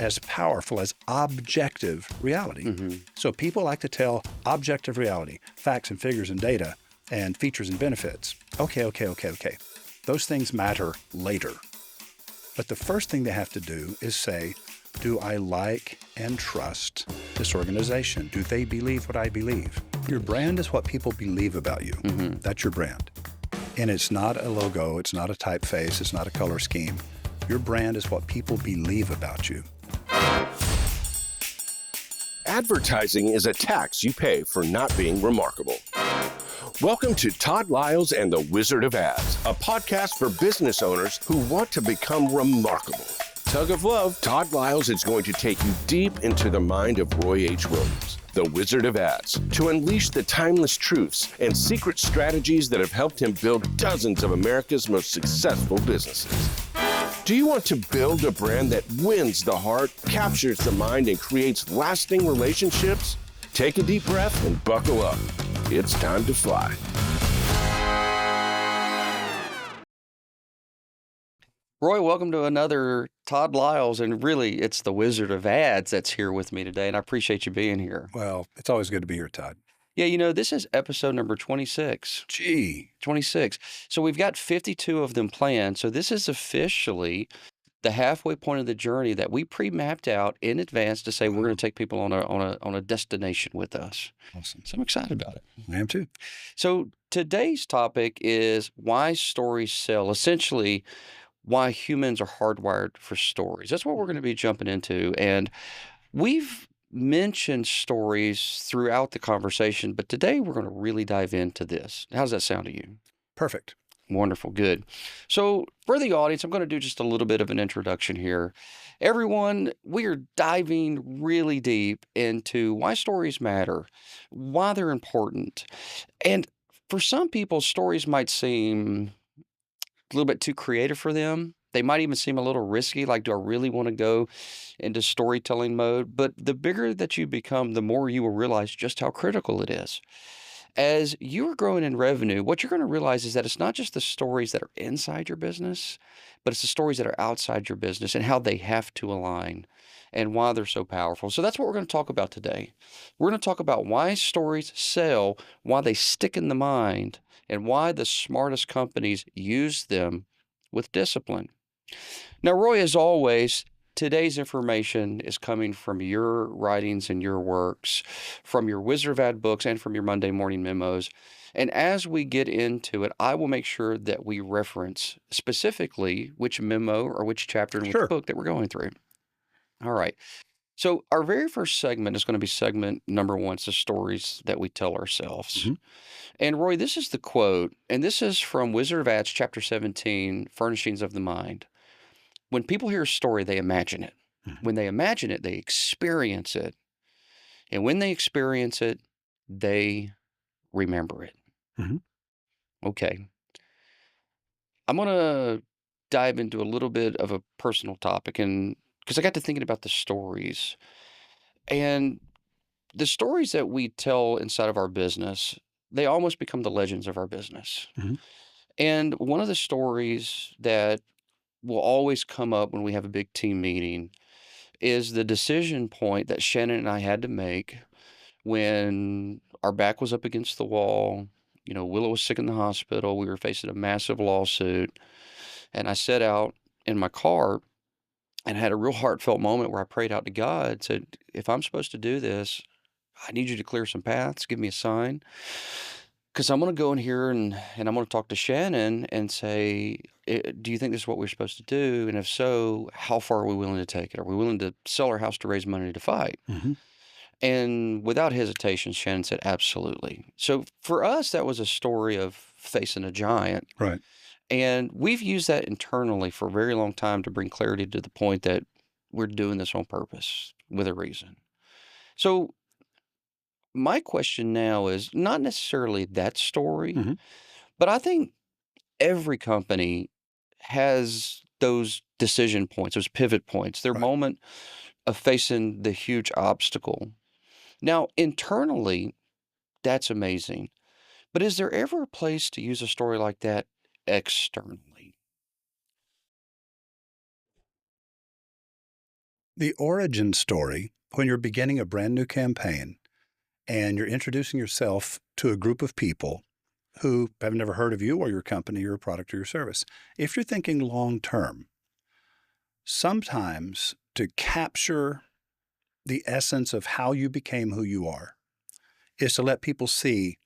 as powerful as objective reality. Mm-hmm. So people like to tell objective reality, facts and figures and data and features and benefits. Okay. Those things matter later. But the first thing they have to do is say, do I like and trust this organization? Do they believe what I believe? Your brand is what people believe about you. Mm-hmm. That's your brand. And it's not a logo, it's not a typeface, it's not a color scheme. Your brand is what people believe about you. Advertising is a tax you pay for not being remarkable. Welcome to Todd Liles and the Wizard of Ads, a podcast for business owners who want to become remarkable. Tug of love, Todd Liles is going to take you deep into the mind of Roy H. Williams, the Wizard of Ads, to unleash the timeless truths and secret strategies that have helped him build dozens of America's most successful businesses. Do you want to build a brand that wins the heart, captures the mind, and creates lasting relationships? Take a deep breath and buckle up. It's time to fly. Roy, welcome to another Todd Liles, and really, it's the Wizard of Ads that's here with me today, and I appreciate you being here. Well, it's always good to be here, Todd. Yeah, this is episode number 26. Gee. 26. So we've got 52 of them planned, so this is officially the halfway point of the journey that we pre-mapped out in advance to say we're going to take people on a destination with us. Awesome. So I'm excited about it. I am too. So today's topic is why stories sell. Essentially, why humans are hardwired for stories. That's what we're going to be jumping into. And we've mentioned stories throughout the conversation, but today we're going to really dive into this. How does that sound to you? Perfect. Wonderful. Good. So for the audience, I'm going to do just a little bit of an introduction here. Everyone, we are diving really deep into why stories matter, why they're important. And for some people, stories might seem a little bit too creative for them. They might even seem a little risky, like, do I really want to go into storytelling mode? But the bigger that you become, the more you will realize just how critical it is. As you are growing in revenue, what you're going to realize is that it's not just the stories that are inside your business, but it's the stories that are outside your business and how they have to align and why they're so powerful. So that's what we're going to talk about today. We're going to talk about why stories sell, why they stick in the mind, and why the smartest companies use them with discipline. Now, Roy, as always, today's information is coming from your writings and your works, from your Wizard of Ad books and from your Monday morning memos. And as we get into it, I will make sure that we reference specifically which memo or which chapter in which book that we're going through. All right. So our very first segment is going to be segment number 1. It's the stories that we tell ourselves. Mm-hmm. And Roy, this is the quote, and this is from Wizard of Ads, chapter 17, Furnishings of the Mind. When people hear a story, they imagine it. Mm-hmm. When they imagine it, they experience it. And when they experience it, they remember it. Mm-hmm. Okay. I'm going to dive into a little bit of a personal topic, and because I got to thinking about the stories. And the stories that we tell inside of our business, they almost become the legends of our business. Mm-hmm. And one of the stories that will always come up when we have a big team meeting is the decision point that Shannon and I had to make when our back was up against the wall. Willow was sick in the hospital. We were facing a massive lawsuit. And I set out in my car and had a real heartfelt moment where I prayed out to God, said, if I'm supposed to do this, I need you to clear some paths, give me a sign. Because I'm going to go in here and I'm going to talk to Shannon and say, do you think this is what we're supposed to do? And if so, how far are we willing to take it? Are we willing to sell our house to raise money to fight? Mm-hmm. And without hesitation, Shannon said, absolutely. So for us, that was a story of facing a giant. Right. And we've used that internally for a very long time to bring clarity to the point that we're doing this on purpose with a reason. So my question now is not necessarily that story, Mm-hmm. but I think every company has those decision points, those pivot points, their Right. moment of facing the huge obstacle. Now, internally, that's amazing. But is there ever a place to use a story like that externally? The origin story, when you're beginning a brand new campaign and you're introducing yourself to a group of people who have never heard of you or your company, your product, or your service. If you're thinking long term, sometimes to capture the essence of how you became who you are is to let people see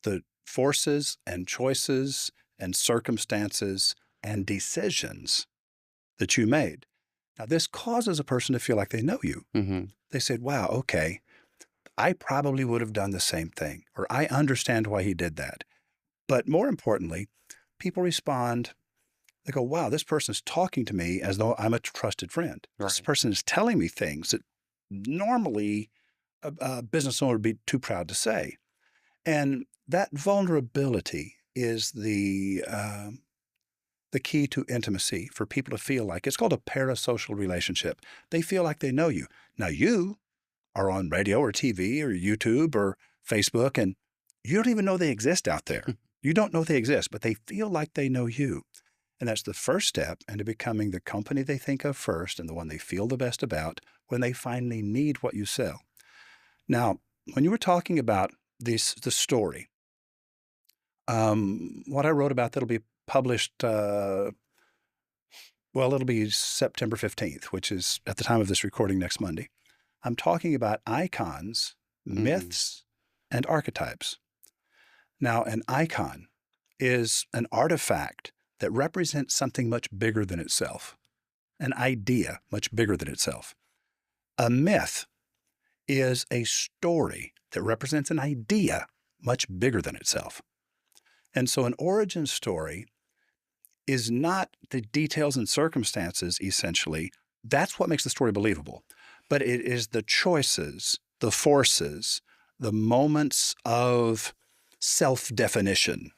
the forces and choices and circumstances and decisions that you made. Now, this causes a person to feel like they know you. Mm-hmm. They said, wow, okay, I probably would have done the same thing, or I understand why he did that. But more importantly, people respond, they go, wow, this person is talking to me as though I'm a trusted friend. Right. This person is telling me things that normally a business owner would be too proud to say. And that vulnerability is the key to intimacy for people to feel like, it's called a parasocial relationship. They feel like they know you. Now you are on radio or TV or YouTube or Facebook, and you don't even know they exist out there. You don't know they exist, but they feel like they know you. And that's the first step into becoming the company they think of first and the one they feel the best about when they finally need what you sell. Now, when you were talking about the story, what I wrote about that'll be published, it'll be September 15th, which is at the time of this recording next Monday. I'm talking about icons, myths, and archetypes. Now, an icon is an artifact that represents something much bigger than itself, an idea much bigger than itself. A myth is a story that represents an idea much bigger than itself. And so an origin story is not the details and circumstances, essentially. That's what makes the story believable. But it is the choices, the forces, the moments of self-definition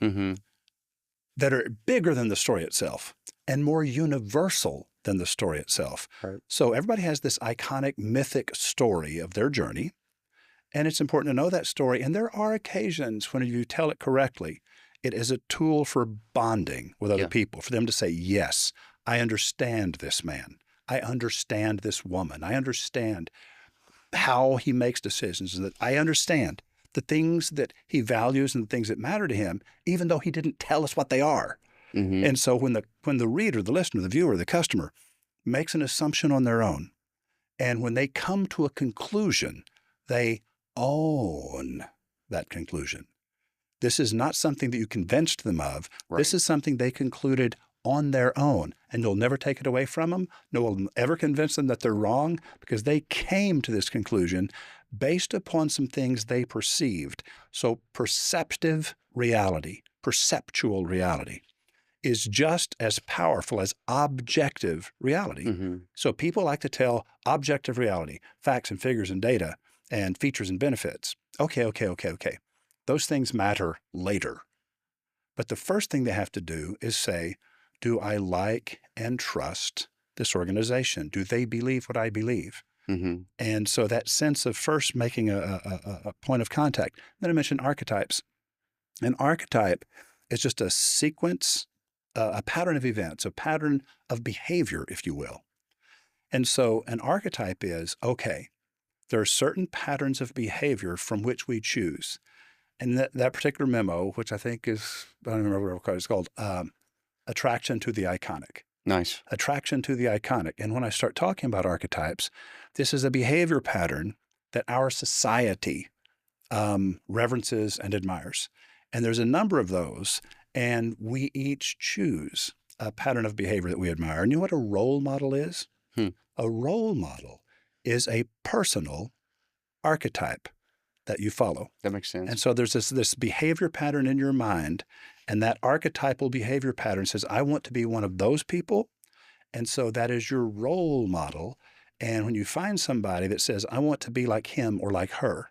that are bigger than the story itself and more universal than the story itself. Right. So everybody has this iconic, mythic story of their journey, and it's important to know that story. And there are occasions when you tell it correctly, it is a tool for bonding with other people, for them to say, yes, I understand this man. I understand this woman. I understand how he makes decisions, and that I understand the things that he values and the things that matter to him, even though he didn't tell us what they are. And so when the reader, the listener, the viewer, the customer makes an assumption on their own, and when they come to a conclusion, they own that conclusion. This is not something that you convinced them of. Right. This is something they concluded on their own, and you'll never take it away from them. No one will ever convince them that they're wrong, because they came to this conclusion based upon some things they perceived. So perceptive reality, perceptual reality, is just as powerful as objective reality. So people like to tell objective reality, facts and figures and data and features and benefits. Okay. Those things matter later. But the first thing they have to do is say, do I like and trust this organization? Do they believe what I believe? And so that sense of first making a point of contact. Then I mentioned archetypes. An archetype is just a sequence, a pattern of events, a pattern of behavior, if you will. And so an archetype is, okay, there are certain patterns of behavior from which we choose. And that particular memo, which I think is, I don't remember what it's called, attraction to the iconic. Nice. Attraction to the iconic. And when I start talking about archetypes, this is a behavior pattern that our society reverences and admires. And there's a number of those, and we each choose a pattern of behavior that we admire. And you know what a role model is? A role model is a personal archetype that you follow. That makes sense. And so there's this behavior pattern in your mind, and that archetypal behavior pattern says, I want to be one of those people. And so that is your role model. And when you find somebody that says, I want to be like him or like her,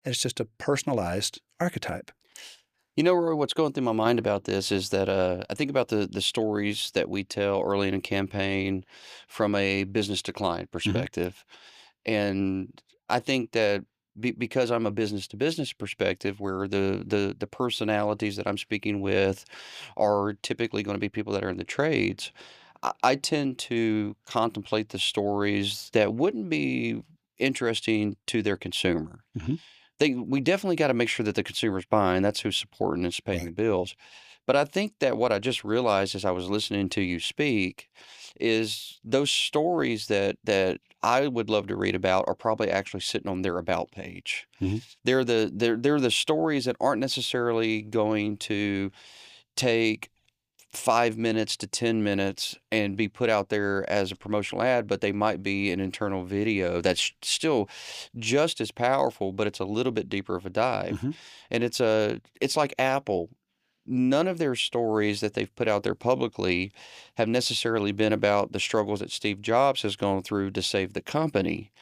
it's just a personalized archetype. You know, Roy, what's going through my mind about this is that I think about the stories that we tell early in a campaign from a business to client perspective. And I think that because I'm a business to business perspective, where the personalities that I'm speaking with are typically going to be people that are in the trades, I tend to contemplate the stories that wouldn't be interesting to their consumer. Hmm. We definitely got to make sure that the consumer's buying. That's who's supporting and paying the bills. But I think that what I just realized as I was listening to you speak is those stories that I would love to read about are probably actually sitting on their about page. Hmm. They're the stories that aren't necessarily going to take 5 minutes to 10 minutes and be put out there as a promotional ad, but they might be an internal video that's still just as powerful, but it's a little bit deeper of a dive. Hmm. And it's like Apple. None of their stories that they've put out there publicly have necessarily been about the struggles that Steve Jobs has gone through to save the company.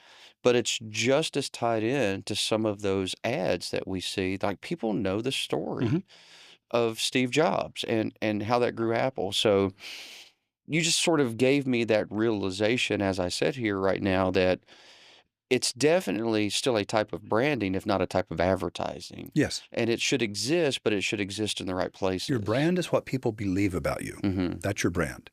But it's just as tied in to some of those ads that we see. Like people know the story Hmm. of Steve Jobs and how that grew Apple. So you just sort of gave me that realization as I sit here right now that it's definitely still a type of branding, if not a type of advertising. Yes. And it should exist, but it should exist in the right places. Your brand is what people believe about you. Mm-hmm. That's your brand.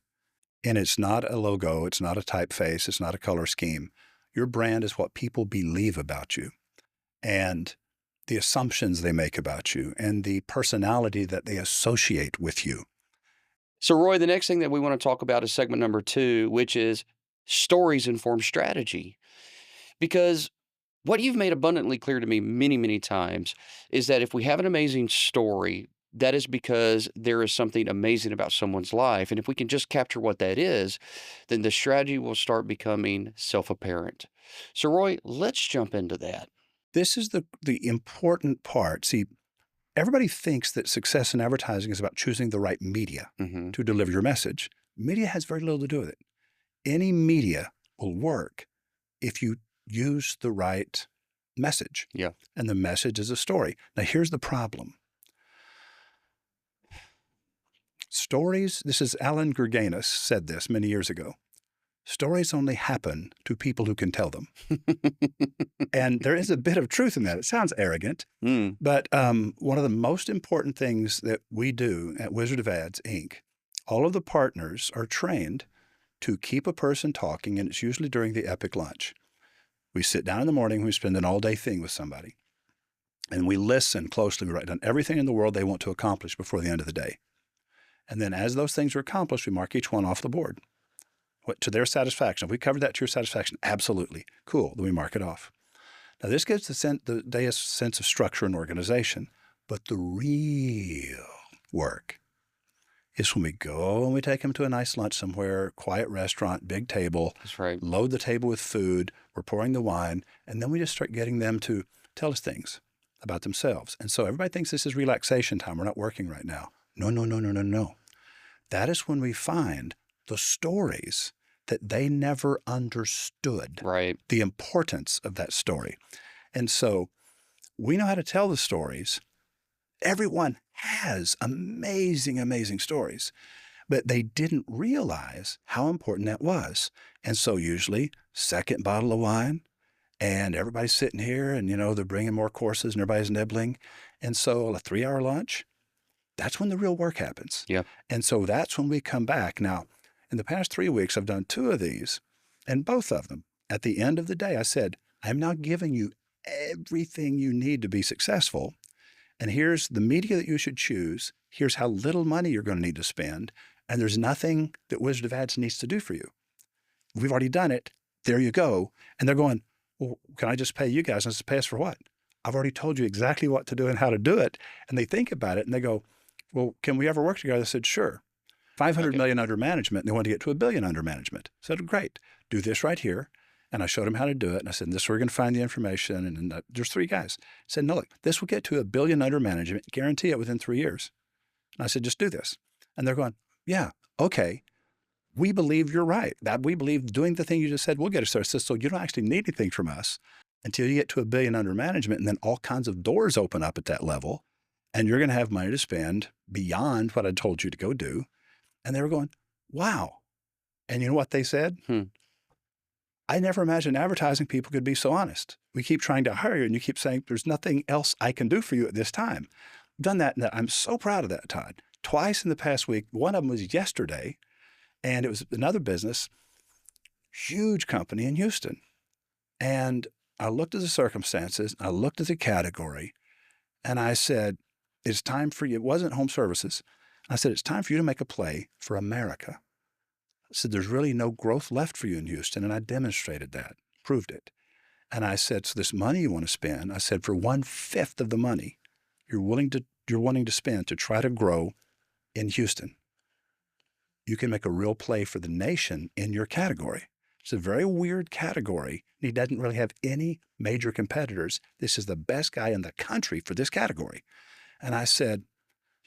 And it's not a logo. It's not a typeface. It's not a color scheme. Your brand is what people believe about you and the assumptions they make about you and the personality that they associate with you. So, Roy, the next thing that we want to talk about is segment number 2, which is stories inform strategy. Because what you've made abundantly clear to me many, many times is that if we have an amazing story, that is because there is something amazing about someone's life. And if we can just capture what that is, then the strategy will start becoming self-apparent. So, Roy, let's jump into that. This is the important part. See, everybody thinks that success in advertising is about choosing the right media Mm-hmm. to deliver your message. Media has very little to do with it. Any media will work if you use the right message. Yeah. And the message is a story. Now, here's the problem. Stories, this is Alan Gurganus said this many years ago. Stories only happen to people who can tell them. And there is a bit of truth in that. It sounds arrogant, but one of the most important things that we do at Wizard of Ads, Inc., all of the partners are trained to keep a person talking, and it's usually during the epic lunch. We sit down in the morning, we spend an all-day thing with somebody, and we listen closely. We write down everything in the world they want to accomplish before the end of the day. And then as those things are accomplished, we mark each one off the board to their satisfaction. If we covered that to your satisfaction, absolutely. Cool. Then we mark it off. Now, this gives the day a sense of structure and organization. But the real work is when we go and we take them to a nice lunch somewhere, quiet restaurant, big table. That's right. Load the table with food. We're pouring the wine. And then we just start getting them to tell us things about themselves. And so everybody thinks this is relaxation time. We're not working right now. No, no, no, no, no, no. That is when we find the stories that they never understood. Right. The importance of that story. And so we know how to tell the stories. Everyone has amazing, amazing stories, but they didn't realize how important that was. And so usually second bottle of wine and everybody's sitting here and, they're bringing more courses and everybody's nibbling. And so a 3-hour lunch, that's when the real work happens. Yeah. And so that's when we come back. Now, in the past 3 weeks, I've done 2 of these, and both of them, at the end of the day, I said, I'm now giving you everything you need to be successful. And here's the media that you should choose. Here's how little money you're going to need to spend. And there's nothing that Wizard of Ads needs to do for you. We've already done it. There you go. And they're going, well, can I just pay you guys? And I said, pay us for what? I've already told you exactly what to do and how to do it. And they think about it and they go, well, can we ever work together? I said, sure. 500 million under management. And they want to get to $1 billion under management. I said, great. Do this right here. And I showed them how to do it. And I said, this is where we're going to find the information. And there's 3 guys. I said, no, look, this will get to $1 billion under management. Guarantee it within 3 years. And I said, just do this. And they're going, yeah, okay. We believe you're right. That we believe doing the thing you just said will get us there. I said, so you don't actually need anything from us until you get to $1 billion under management. And then all kinds of doors open up at that level. And you're going to have money to spend beyond what I told you to go do. And they were going, wow. And you know what they said? I never imagined advertising people could be so honest. We keep trying to hire you and you keep saying, there's nothing else I can do for you at this time. I've done that. And I'm so proud of that, Todd. Twice in the past week. One of them was yesterday. And it was another business, huge company in Houston. And I looked at the circumstances, I looked at the category, and I said, it's time for you. It wasn't home services. I said, it's time for you to make a play for America. I said, there's really no growth left for you in Houston. And I demonstrated that, proved it. And I said, so this money you want to spend, I said, for 1/5 of the money you're wanting to spend to try to grow in Houston, you can make a real play for the nation in your category. It's a very weird category. He doesn't really have any major competitors. This is the best guy in the country for this category. And I said,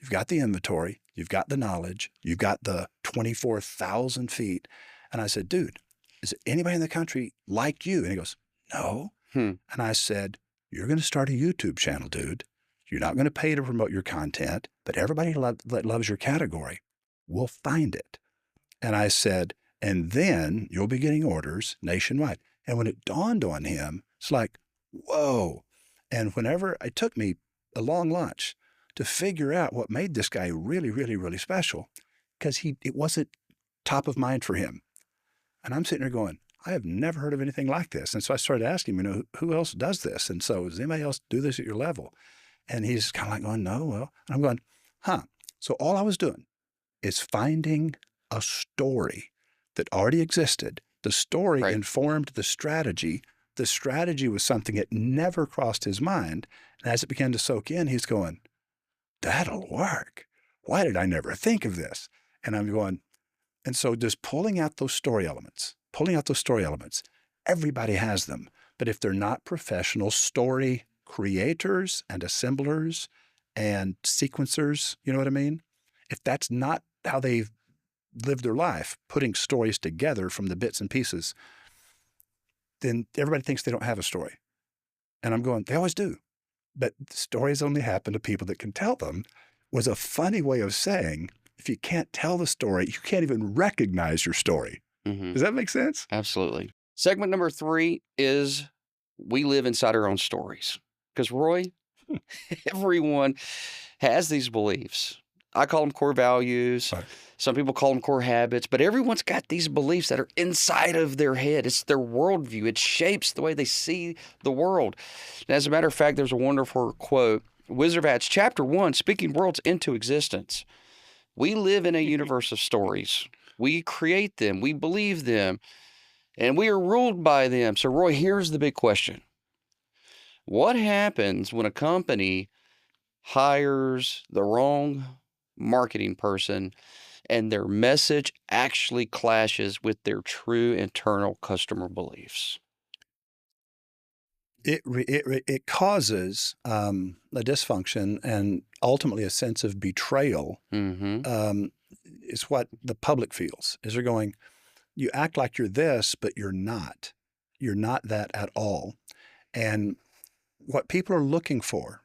you've got the inventory, you've got the knowledge, you've got the 24,000 feet. And I said, dude, is there anybody in the country like you? And he goes, no. And I said, you're going to start a YouTube channel, dude. You're not going to pay to promote your content, but everybody that loves your category will find it. And I said, and then you'll be getting orders nationwide. And when it dawned on him, it's like, whoa. And whenever it took me a long lunch to figure out what made this guy really, really, really special, because it wasn't top of mind for him. And I'm sitting there going, I have never heard of anything like this. And so I started asking him, who else does this? And so does anybody else do this at your level? And he's kind of like going, no, well, and I'm going, So all I was doing is finding a story that already existed. The story informed the strategy. The strategy was something that never crossed his mind. And as it began to soak in, he's going, that'll work. Why did I never think of this? And I'm going, and so just pulling out those story elements, everybody has them. But if they're not professional story creators and assemblers and sequencers, you know what I mean? If that's not how they've lived their life, putting stories together from the bits and pieces, then everybody thinks they don't have a story. And I'm going, they always do. But stories only happen to people that can tell them. Was a funny way of saying, if you can't tell the story, you can't even recognize your story. Does that make sense? Absolutely. Segment number 3 is we live inside our own stories. Because, Roy, everyone has these beliefs. I call them core values. Right. Some people call them core habits. But everyone's got these beliefs that are inside of their head. It's their worldview. It shapes the way they see the world. And as a matter of fact, there's a wonderful quote, Wizard of Oz, Chapter 1, Speaking Worlds into Existence. We live in a universe of stories. We create them. We believe them. And we are ruled by them. So, Roy, here's the big question. What happens when a company hires the wrong marketing person and their message actually clashes with their true internal customer beliefs? It causes a dysfunction and ultimately a sense of betrayal. It's what the public feels. Is they're going, you act like you're this, but you're not. You're not that at all. And what people are looking for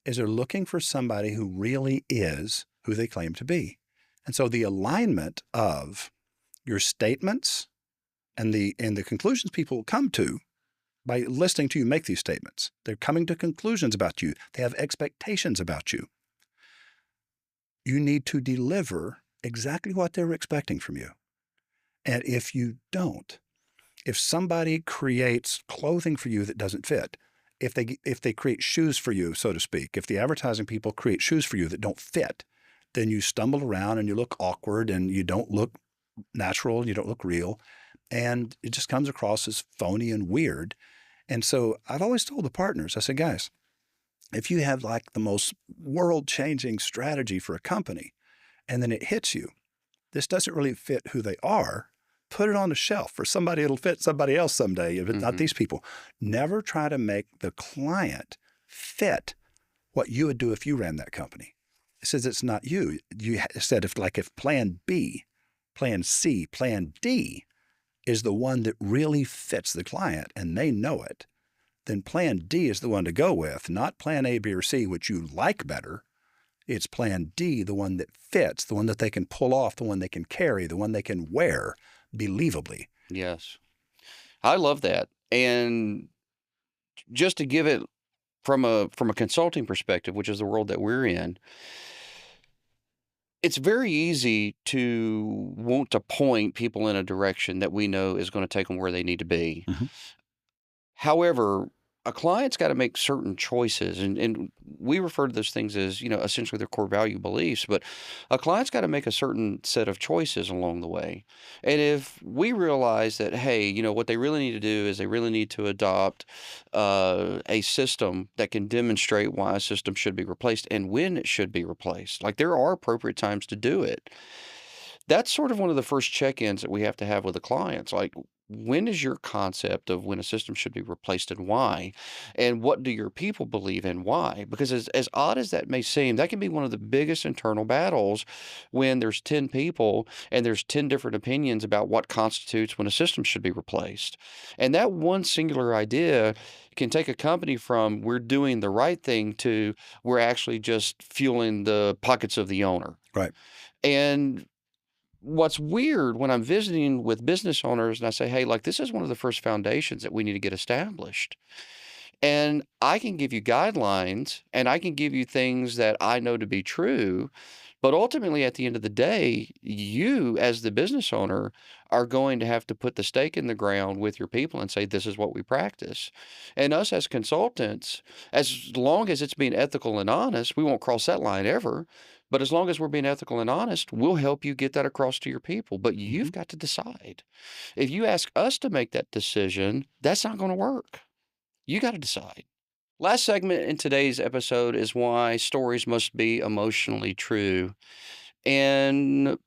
is they're looking for somebody who really is who they claim to be. And so the alignment of your statements and the conclusions people come to by listening to you make these statements. They're coming to conclusions about you. They have expectations about you. You need to deliver exactly what they're expecting from you. And if you don't, if somebody creates clothing for you that doesn't fit, if they create shoes for you, so to speak, if the advertising people create shoes for you that don't fit, then you stumble around and you look awkward and you don't look natural, you don't look real, and it just comes across as phony and weird. And so I've always told the partners, I said, guys, if you have like the most world-changing strategy for a company and then it hits you, this doesn't really fit who they are, put it on the shelf for somebody. It'll fit somebody else someday, if it's not these people. Never try to make the client fit what you would do if you ran that company. It says it's not you. You said if plan B, plan C, plan D is the one that really fits the client and they know it, then plan D is the one to go with, not plan A, B, or C, which you like better. It's plan D, the one that fits, the one that they can pull off, the one they can carry, the one they can wear believably. Yes. I love that. And just to give it from a consulting perspective, which is the world that we're in, it's very easy to want to point people in a direction that we know is going to take them where they need to be. Mhm. However, a client's got to make certain choices, and we refer to those things as, essentially their core value beliefs, but a client's got to make a certain set of choices along the way. And if we realize that, hey, what they really need to do is they really need to adopt a system that can demonstrate why a system should be replaced and when it should be replaced. Like, there are appropriate times to do it. That's sort of one of the first check-ins that we have to have with the clients. Like, when is your concept of when a system should be replaced and why? And what do your people believe and why? Because as odd as that may seem, that can be one of the biggest internal battles when there's 10 people and there's 10 different opinions about what constitutes when a system should be replaced. And that one singular idea can take a company from we're doing the right thing to we're actually just fueling the pockets of the owner. Right. And what's weird when I'm visiting with business owners and I say, hey, like, this is one of the first foundations that we need to get established. And I can give you guidelines and I can give you things that I know to be true. But ultimately, at the end of the day, you as the business owner are going to have to put the stake in the ground with your people and say, this is what we practice. And us as consultants, as long as it's being ethical and honest, we won't cross that line ever. But as long as we're being ethical and honest, we'll help you get that across to your people. But you've got to decide. If you ask us to make that decision, that's not going to work. You got to decide. Last segment in today's episode is why stories must be emotionally true. And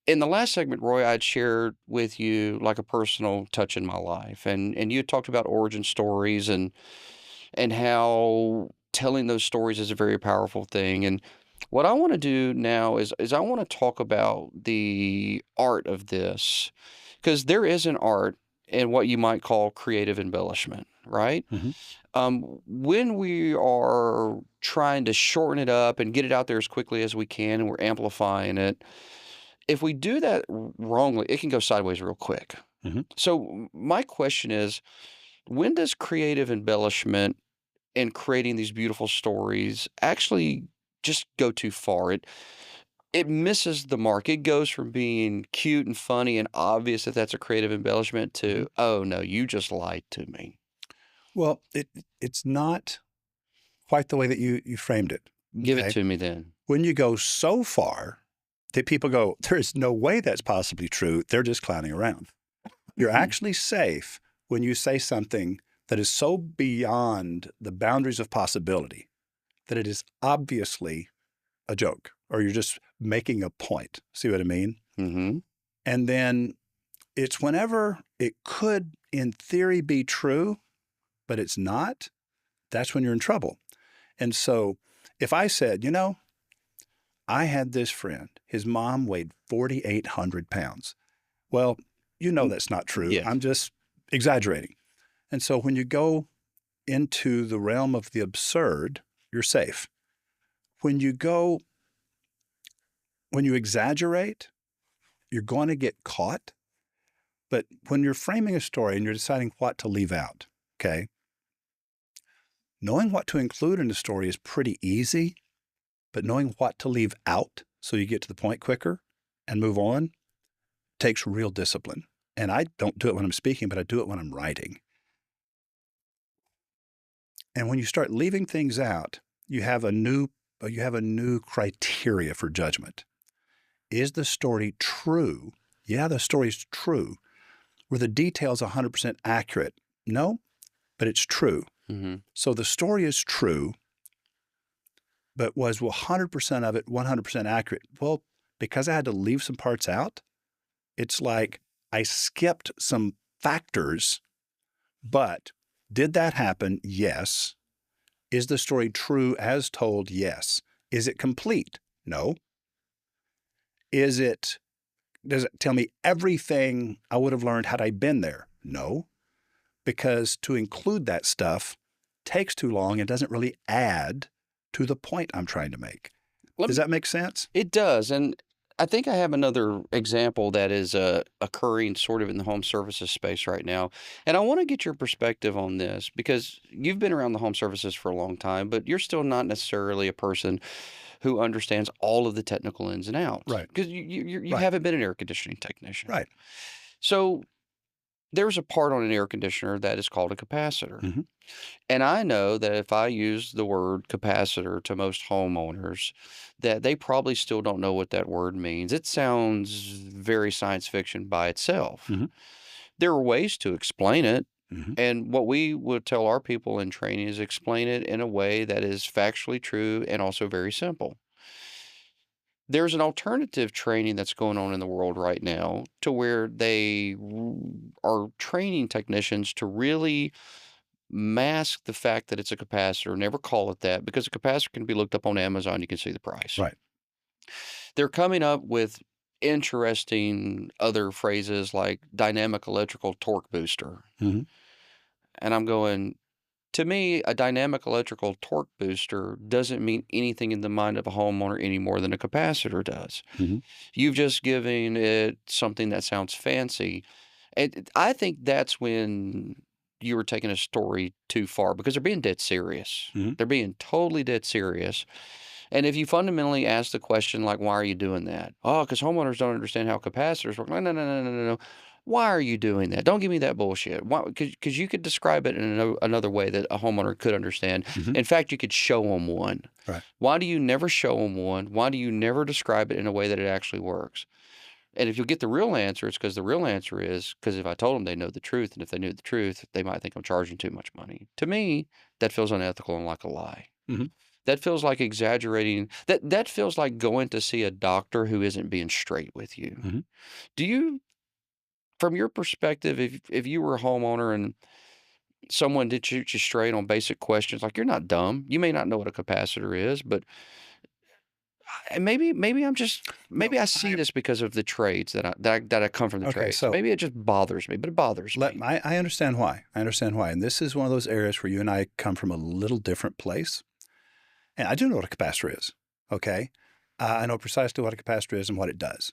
in the last segment, Roy, I'd shared with you like a personal touch in my life. And you had talked about origin stories and how telling those stories is a very powerful thing. And what I want to do now is I want to talk about the art of this, because there is an art in what you might call creative embellishment, right? When we are trying to shorten it up and get it out there as quickly as we can, and we're amplifying it, if we do that wrongly, it can go sideways real quick. So my question is, when does creative embellishment in creating these beautiful stories actually just go too far? It misses the mark. It goes from being cute and funny and obvious that that's a creative embellishment to, oh no, you just lied to me. Well, it's not quite the way that you framed it. Give it to me then. When you go so far that people go, there's no way that's possibly true, they're just clowning around. You're actually safe when you say something that is so beyond the boundaries of possibility that it is obviously a joke, or you're just making a point. See what I mean? And then it's whenever it could, in theory, be true, but it's not, that's when you're in trouble. And so if I said, I had this friend, his mom weighed 4,800 pounds. Well, that's not true. Yeah. I'm just exaggerating. And so when you go into the realm of the absurd, you're safe. When you exaggerate, you're going to get caught. But when you're framing a story and you're deciding what to leave out, okay, knowing what to include in the story is pretty easy, but knowing what to leave out so you get to the point quicker and move on takes real discipline. And I don't do it when I'm speaking, but I do it when I'm writing. And when you start leaving things out, you have a new criteria for judgment. Is the story true? Yeah, the story's true. Were the details 100% accurate? No, but it's true. So the story is true, but was 100% of it 100% accurate? Well, because I had to leave some parts out, it's like I skipped some factors, but did that happen? Yes. Is the story true as told? Yes. Is it complete? No. Does it tell me everything I would have learned had I been there? No. Because to include that stuff takes too long and doesn't really add to the point I'm trying to make. Does that make sense? It does. And I think I have another example that is occurring sort of in the home services space right now. And I want to get your perspective on this because you've been around the home services for a long time, but you're still not necessarily a person who understands all of the technical ins and outs. Right. Because you Right. haven't been an air conditioning technician. Right. So there's a part on an air conditioner that is called a capacitor. Mm-hmm. And I know that if I use the word capacitor to most homeowners, that they probably still don't know what that word means. It sounds very science fiction by itself. Mm-hmm. There are ways to explain it. Mm-hmm. And what we would tell our people in training is explain it in a way that is factually true and also very simple. There's an alternative training that's going on in the world right now to where they are training technicians to really mask the fact that it's a capacitor. Never call it that, because a capacitor can be looked up on Amazon. You can see the price. Right. They're coming up with interesting other phrases like dynamic electrical torque booster. Mm-hmm. And I'm going, to me, a dynamic electrical torque booster doesn't mean anything in the mind of a homeowner any more than a capacitor does. Mm-hmm. You've just given it something that sounds fancy. And I think that's when you were taking a story too far, because they're being dead serious. Mhm. They're being totally dead serious. And if you fundamentally ask the question, like, why are you doing that? Oh, because homeowners don't understand how capacitors work. No. Why are you doing that? Don't give me that bullshit. Why? Because you could describe it in another way that a homeowner could understand. Mhm. In fact, you could show them one. Right. Why do you never show them one? Why do you never describe it in a way that it actually works? And if you'll get the real answer, it's because the real answer is because if I told them they know the truth, and if they knew the truth, they might think I'm charging too much money. To me, that feels unethical and like a lie. Mhm. That feels like exaggerating. That feels like going to see a doctor who isn't being straight with you. Mhm. Do you, from your perspective, if you were a homeowner and someone did shoot you straight on basic questions, like, you're not dumb. You may not know what a capacitor is, but maybe I'm just maybe I see this because of the trades that I come from the Okay, trades. so Maybe it just bothers me, but it bothers me. I understand why. I understand why. And this is one of those areas where you and I come from a little different place. And I do know what a capacitor is, okay? I know precisely what a capacitor is and what it does.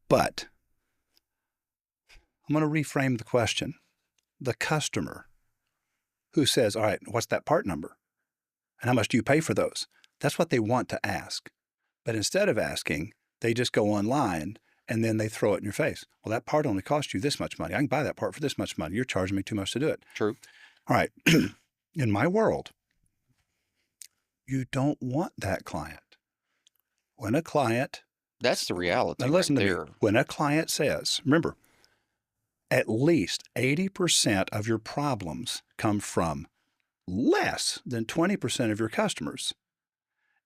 But I'm going to reframe the question. The customer who says, all right, what's that part number? And how much do you pay for those? That's what they want to ask. But instead of asking, they just go online and then they throw it in your face. Well, that part only cost you this much money. I can buy that part for this much money. You're charging me too much to do it. True. All right. In my world, you don't want that client. When a client, That's the reality now listen right to there. me, when a client says, remember, at least 80% of your problems come from less than 20% of your customers.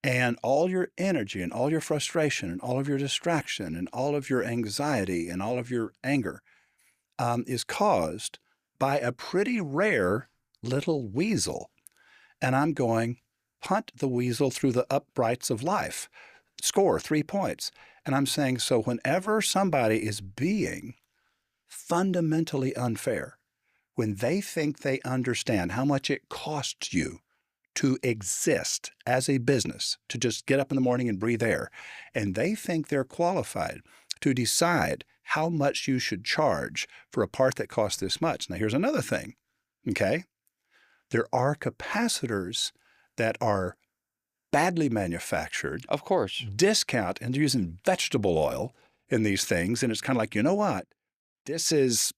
And all your energy and all your frustration and all of your distraction and all of your anxiety and all of your anger is caused by a pretty rare little weasel. And I'm going, punt the weasel through the uprights of life. Score 3 points. And I'm saying, so whenever somebody is being fundamentally unfair, when they think they understand how much it costs you to exist as a business, to just get up in the morning and breathe air, and they think they're qualified to decide how much you should charge for a part that costs this much. Now, here's another thing, okay? There are capacitors that are badly manufactured, Of course. discount, and they're using vegetable oil in these things, and it's kind of like, you know what? This is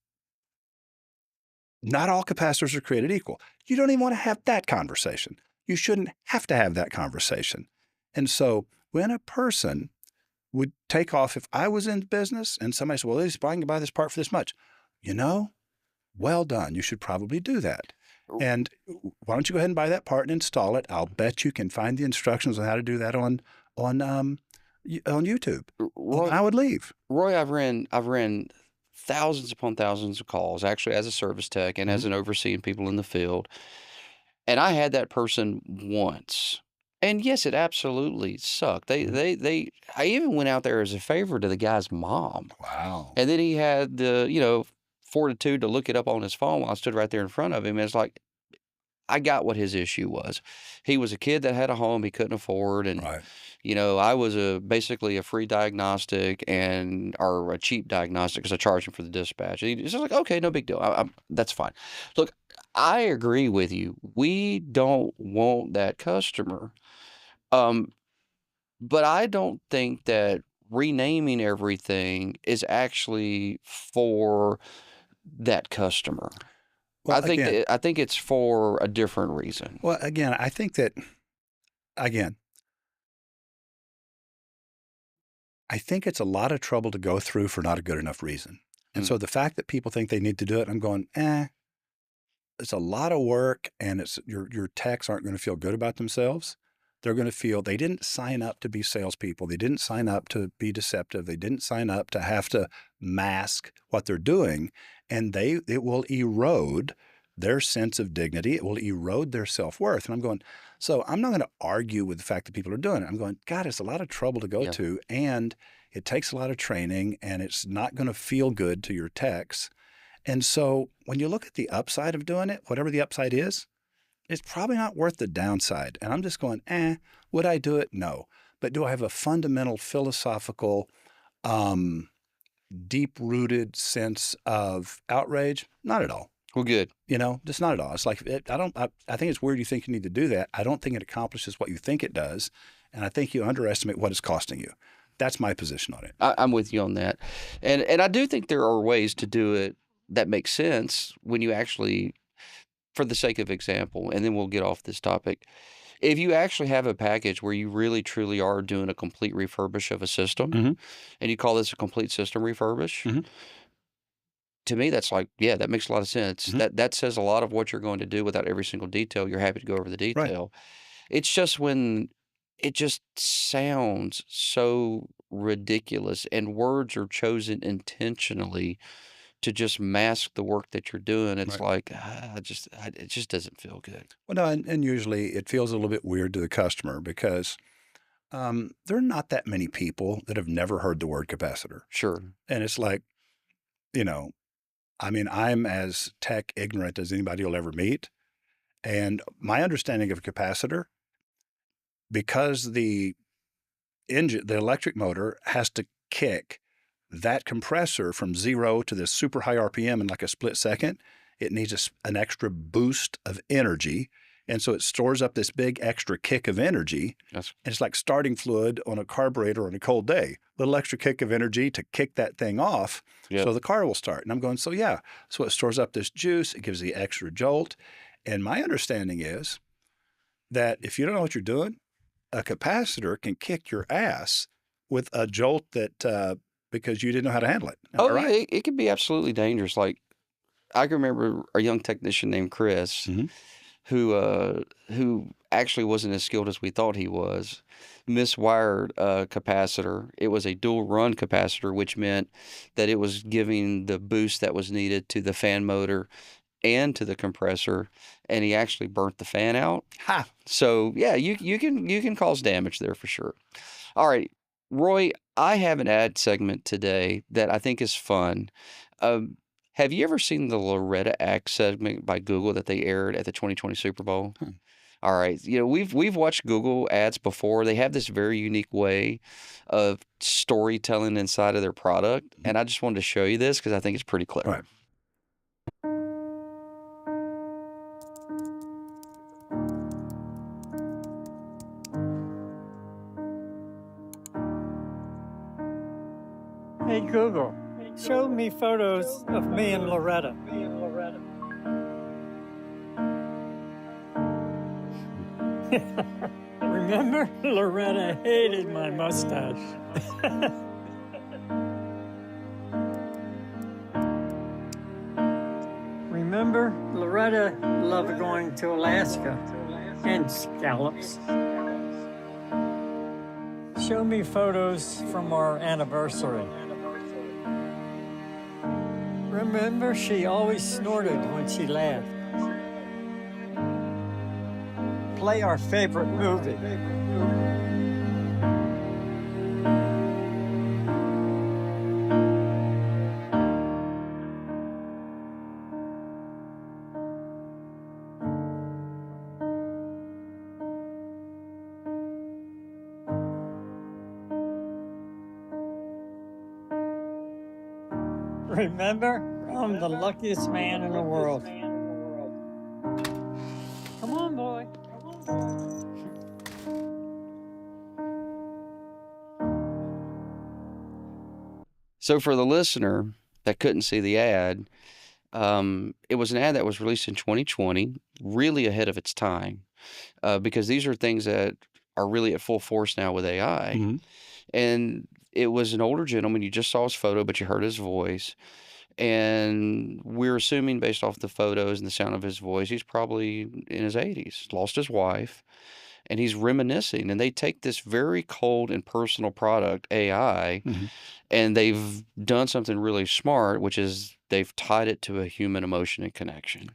not all capacitors are created equal. You don't even want to have that conversation. You shouldn't have to have that conversation. And so when a person would take off, if I was in business and somebody said, well, I can buy this part for this much, well done. You should probably do that. And why don't you go ahead and buy that part and install it? I'll bet you can find the instructions on how to do that on YouTube. Roy, I would leave. Roy, I've ran thousands upon thousands of calls, actually, as a service tech and as an overseeing people in the field. And I had that person once. And yes, it absolutely sucked. I even went out there as a favor to the guy's mom. Wow. And then he had the, fortitude to look it up on his phone while I stood right there in front of him. And it's like, I got what his issue was. He was a kid that had a home he couldn't afford. And, Right. I was basically a free diagnostic or a cheap diagnostic because I charged him for the dispatch. And he's just like, okay, no big deal. That's fine. Look, I agree with you. We don't want that customer. But I don't think that renaming everything is actually for that customer. Well, again, I think it's for a different reason. I think that again, I think it's a lot of trouble to go through for not a good enough reason. And Mm. so the fact that people think they need to do it, I'm going, it's a lot of work, and it's your techs aren't going to feel good about themselves. They're going to feel they didn't sign up to be salespeople. They didn't sign up to be deceptive. They didn't sign up to have to mask what they're doing, and it will erode their sense of dignity. It will erode their self-worth. And I'm going, so I'm not going to argue with the fact that people are doing it. I'm going, God, it's a lot of trouble to go Yeah. to, and it takes a lot of training, and it's not going to feel good to your techs. And so when you look at the upside of doing it, whatever the upside is, it's probably not worth the downside. And I'm just going, would I do it? No. But do I have a fundamental philosophical, deep-rooted sense of outrage? Not at all. Well, good. Just not at all. It's like, I think it's weird you think you need to do that. I don't think it accomplishes what you think it does. And I think you underestimate what it's costing you. That's my position on it. I'm with you on that. And I do think there are ways to do it that make sense when you actually, for the sake of example, and then we'll get off this topic. If you actually have a package where you really truly are doing a complete refurbish of a system, and you call this a complete system refurbish, to me that's like, yeah, that makes a lot of sense. That says a lot of what you're going to do without every single detail. You're happy to go over the detail. It's just when it just sounds so ridiculous and words are chosen intentionally to just mask the work that you're doing. It's like, it just doesn't feel good. Well, no, and usually it feels a little bit weird to the customer because there are not that many people that have never heard the word capacitor. Sure. And it's like, I'm as tech ignorant as anybody you'll ever meet. And my understanding of a capacitor, because the electric motor has to kick that compressor from 0 to this super high RPM in like a split second, it needs an extra boost of energy. And so it stores up this big extra kick of energy. Yes. And it's like starting fluid on a carburetor on a cold day. Little extra kick of energy to kick that thing off so the car will start. And I'm going, so it stores up this juice. It gives the extra jolt. And my understanding is that if you don't know what you're doing, a capacitor can kick your ass with a jolt that because you didn't know how to handle it. Yeah, it can be absolutely dangerous. Like, I can remember a young technician named Chris who actually wasn't as skilled as we thought he was, miswired a capacitor. It was a dual run capacitor, which meant that it was giving the boost that was needed to the fan motor and to the compressor, and he actually burnt the fan out. So yeah, you can cause damage there for sure. All right, Roy, I have an ad segment today that I think is fun. Have you ever seen the Loretta Act segment by Google that they aired at the 2020 Super Bowl? All right, we've watched Google ads before. They have this very unique way of storytelling inside of their product, and I just wanted to show you this because I think it's pretty clever. All right. Hey Google, show me photos of me and Loretta. Remember, Loretta hated my mustache. Remember, Loretta loved going to Alaska and scallops. Show me photos from our anniversary. Remember, she always snorted when she laughed. Play our favorite movie. Remember, I'm the luckiest man in the world. Come on, boy. So for the listener that couldn't see the ad, it was an ad that was released in 2020, really ahead of its time, because these are things that are really at full force now with AI. Mhm. And it was an older gentleman. You just saw his photo, but you heard his voice. And we're assuming, based off the photos and the sound of his voice, he's probably in his 80s, lost his wife, and he's reminiscing. And they take this very cold and personal product, AI, Mhm. and they've done something really smart, which is they've tied it to a human emotion and connection.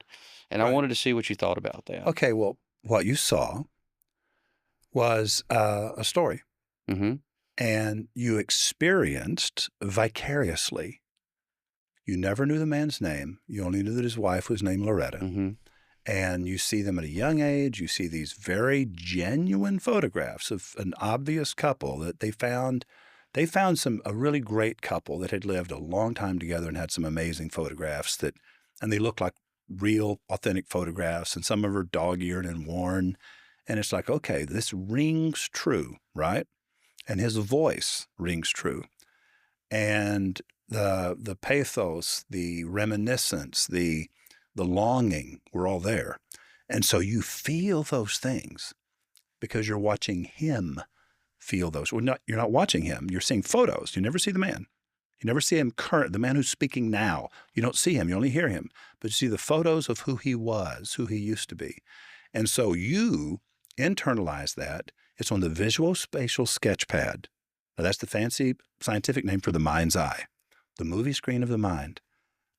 And I Right. wanted to see what you thought about that. Okay, well, what you saw was a story, Mm-hmm. and you experienced vicariously. You never knew the man's name. You only knew that his wife was named Loretta. Mm-hmm. And you see them at a young age. You see these very genuine photographs of an obvious couple that they found. They found a really great couple that had lived a long time together and had some amazing photographs and they looked like real, authentic photographs. And some of them are dog-eared and worn. And it's like, okay, this rings true, right? And his voice rings true. And the pathos, the reminiscence, the longing were all there. And so you feel those things because you're watching him feel those. Well, you're not watching him. You're seeing photos. You never see the man. You never see him the man who's speaking now. You don't see him. You only hear him. But you see the photos of who he was, who he used to be. And so you internalize that. It's on the visual spatial sketch pad. Now, that's the fancy scientific name for the mind's eye, the movie screen of the mind,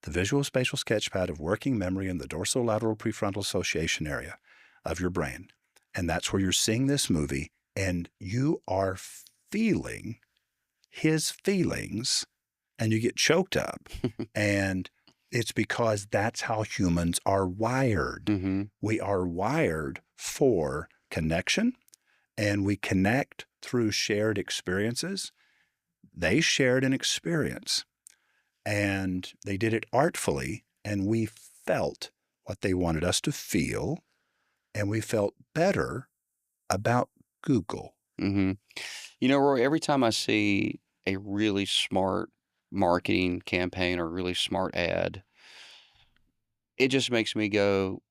the visual spatial sketch pad of working memory in the dorsolateral prefrontal association area of your brain. And that's where you're seeing this movie, and you are feeling his feelings, and you get choked up. And it's because that's how humans are wired. Mm-hmm. We are wired for connection, and we connect through shared experiences. They shared an experience, and they did it artfully, and we felt what they wanted us to feel, and we felt better about Google. Mm-hmm. You know, Roy, every time I see a really smart marketing campaign or really smart ad, it just makes me go,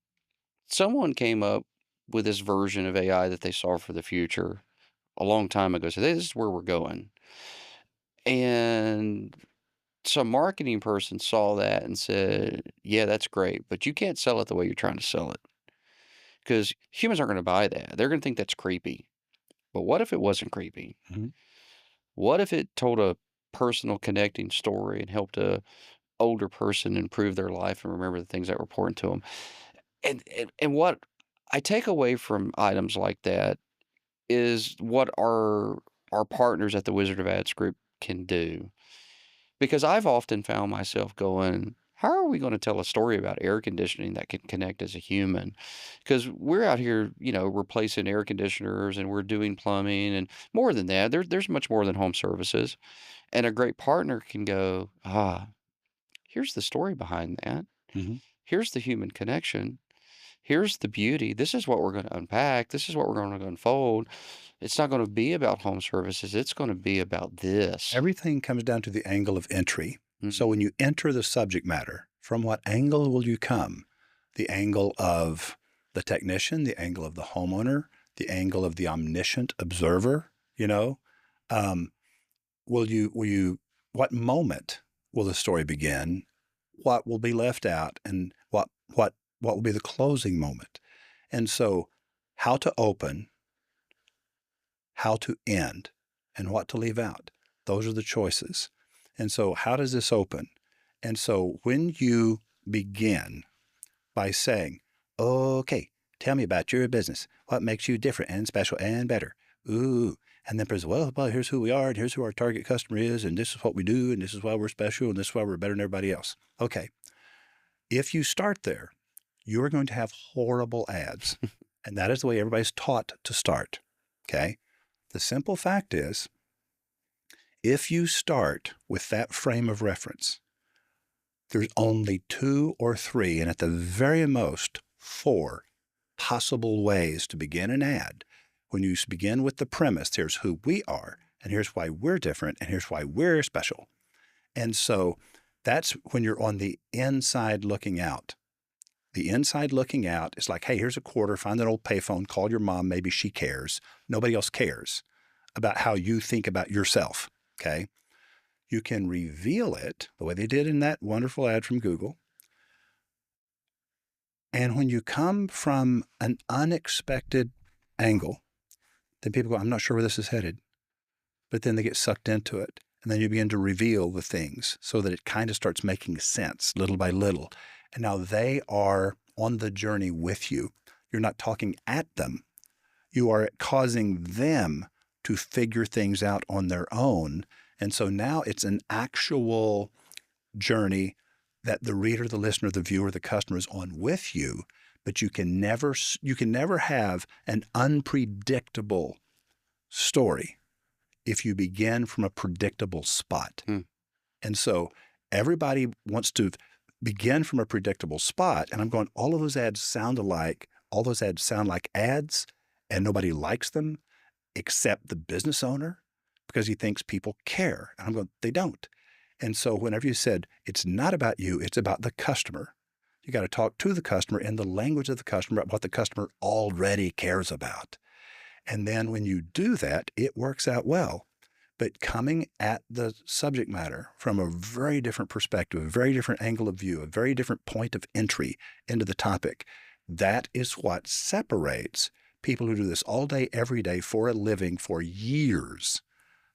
someone came up with this version of AI that they saw for the future a long time ago. So this is where we're going. And some marketing person saw that and said, yeah, that's great, but you can't sell it the way you're trying to sell it because humans aren't going to buy that. They're going to think that's creepy. But what if it wasn't creepy? Mm-hmm. What if it told a personal connecting story and helped a older person improve their life and remember the things that were important to them? And what I take away from items like that is what our partners at the Wizard of Ads group can do. Because I've often found myself going, how are we going to tell a story about air conditioning that can connect as a human? Because we're out here, replacing air conditioners and we're doing plumbing and more than that. There's much more than home services. And a great partner can go, here's the story behind that. Mm-hmm. Here's the human connection. Here's the beauty. This is what we're going to unpack. This is what we're going to unfold. It's not going to be about home services. It's going to be about this. Everything comes down to the angle of entry. Mm-hmm. So when you enter the subject matter, from what angle will you come? The angle of the technician, the angle of the homeowner, the angle of the omniscient observer, what moment will the story begin? What will be left out? And what will be the closing moment? And so how to open, how to end, and what to leave out. Those are the choices. And so how does this open? And so when you begin by saying, okay, tell me about your business. What makes you different and special and better? Ooh. And then there's, well, here's who we are, and here's who our target customer is, and this is what we do, and this is why we're special, and this is why we're better than everybody else. Okay. If you start there, you are going to have horrible ads. And that is the way everybody's taught to start. Okay? The simple fact is, if you start with that frame of reference, there's only 2 or 3, and at the very most 4 possible ways to begin an ad. When you begin with the premise, here's who we are, and here's why we're different, and here's why we're special. And so that's when you're on the inside looking out. The inside looking out is like, hey, here's a quarter, find an old payphone, call your mom, maybe she cares. Nobody else cares about how you think about yourself, okay? You can reveal it the way they did in that wonderful ad from Google. And when you come from an unexpected angle, then people go, I'm not sure where this is headed. But then they get sucked into it. And then you begin to reveal the things so that it kind of starts making sense little by little. And now they are on the journey with you. You're not talking at them. You are causing them to figure things out on their own. And so now it's an actual journey that the reader, the listener, the viewer, the customer is on with you. But you can never have an unpredictable story if you begin from a predictable spot. And so everybody wants to begin from a predictable spot. And I'm going, all of those ads sound alike. All those ads sound like ads, and nobody likes them except the business owner because he thinks people care. And I'm going, they don't. And so whenever you said, it's not about you, it's about the customer. You got to talk to the customer in the language of the customer about what the customer already cares about. And then when you do that, it works out well. But coming at the subject matter from a very different perspective, a very different angle of view, a very different point of entry into the topic, that is what separates people who do this all day, every day for a living for years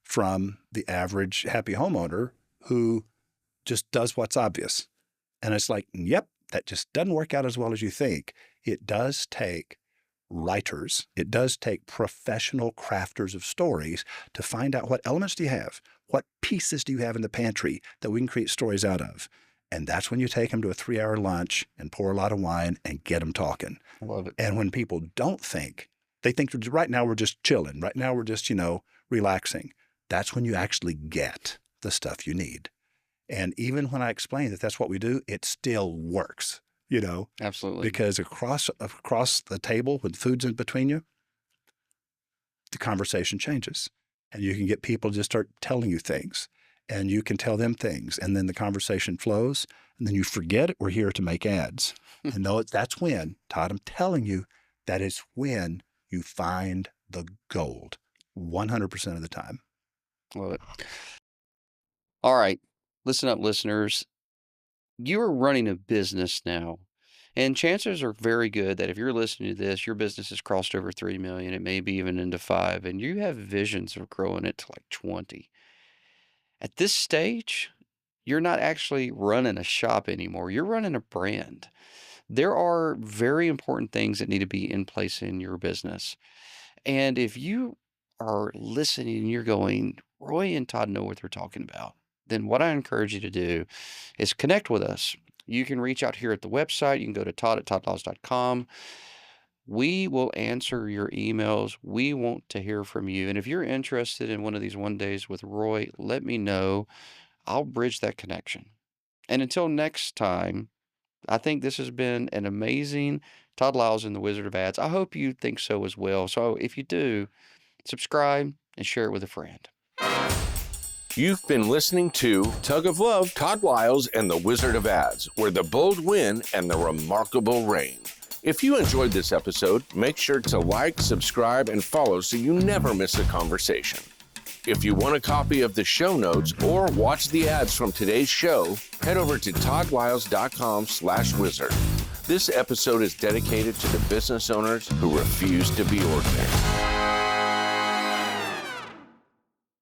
from the average happy homeowner who just does what's obvious. And it's like, yep, that just doesn't work out as well as you think. It does take writers. It does take professional crafters of stories to find out what elements do you have? What pieces do you have in the pantry that we can create stories out of? And that's when you take them to a 3-hour lunch and pour a lot of wine and get them talking. I love it. And when people don't think, they think right now we're just chilling. Right now we're just, relaxing. That's when you actually get the stuff you need. And even when I explain that that's what we do, it still works. Absolutely. Because across the table with food's in between you, the conversation changes. And you can get people to just start telling you things. And you can tell them things. And then the conversation flows. And then you forget it. We're here to make ads. And that's when, Todd, I'm telling you, that is when you find the gold 100% of the time. Love it. All right. Listen up, listeners. You are running a business now, and chances are very good that if you're listening to this, your business has crossed over 3 million. It may be even into 5, and you have visions of growing it to like 20. At this stage, you're not actually running a shop anymore. You're running a brand. There are very important things that need to be in place in your business. And if you are listening and you're going, Roy and Todd know what they're talking about, then what I encourage you to do is connect with us. You can reach out here at the website. You can go to todd@toddliles.com. We will answer your emails. We want to hear from you. And if you're interested in one of these 1 days with Roy, let me know. I'll bridge that connection. And until next time, I think this has been an amazing Todd Liles and the Wizard of Ads. I hope you think so as well. So if you do, subscribe and share it with a friend. You've been listening to Tug of Love, Todd Liles and the Wizard of Ads, where the bold win and the remarkable reign. If you enjoyed this episode, make sure to like, subscribe, and follow so you never miss a conversation. If you want a copy of the show notes or watch the ads from today's show, head over to toddliles.com/wizard. This episode is dedicated to the business owners who refuse to be ordinary.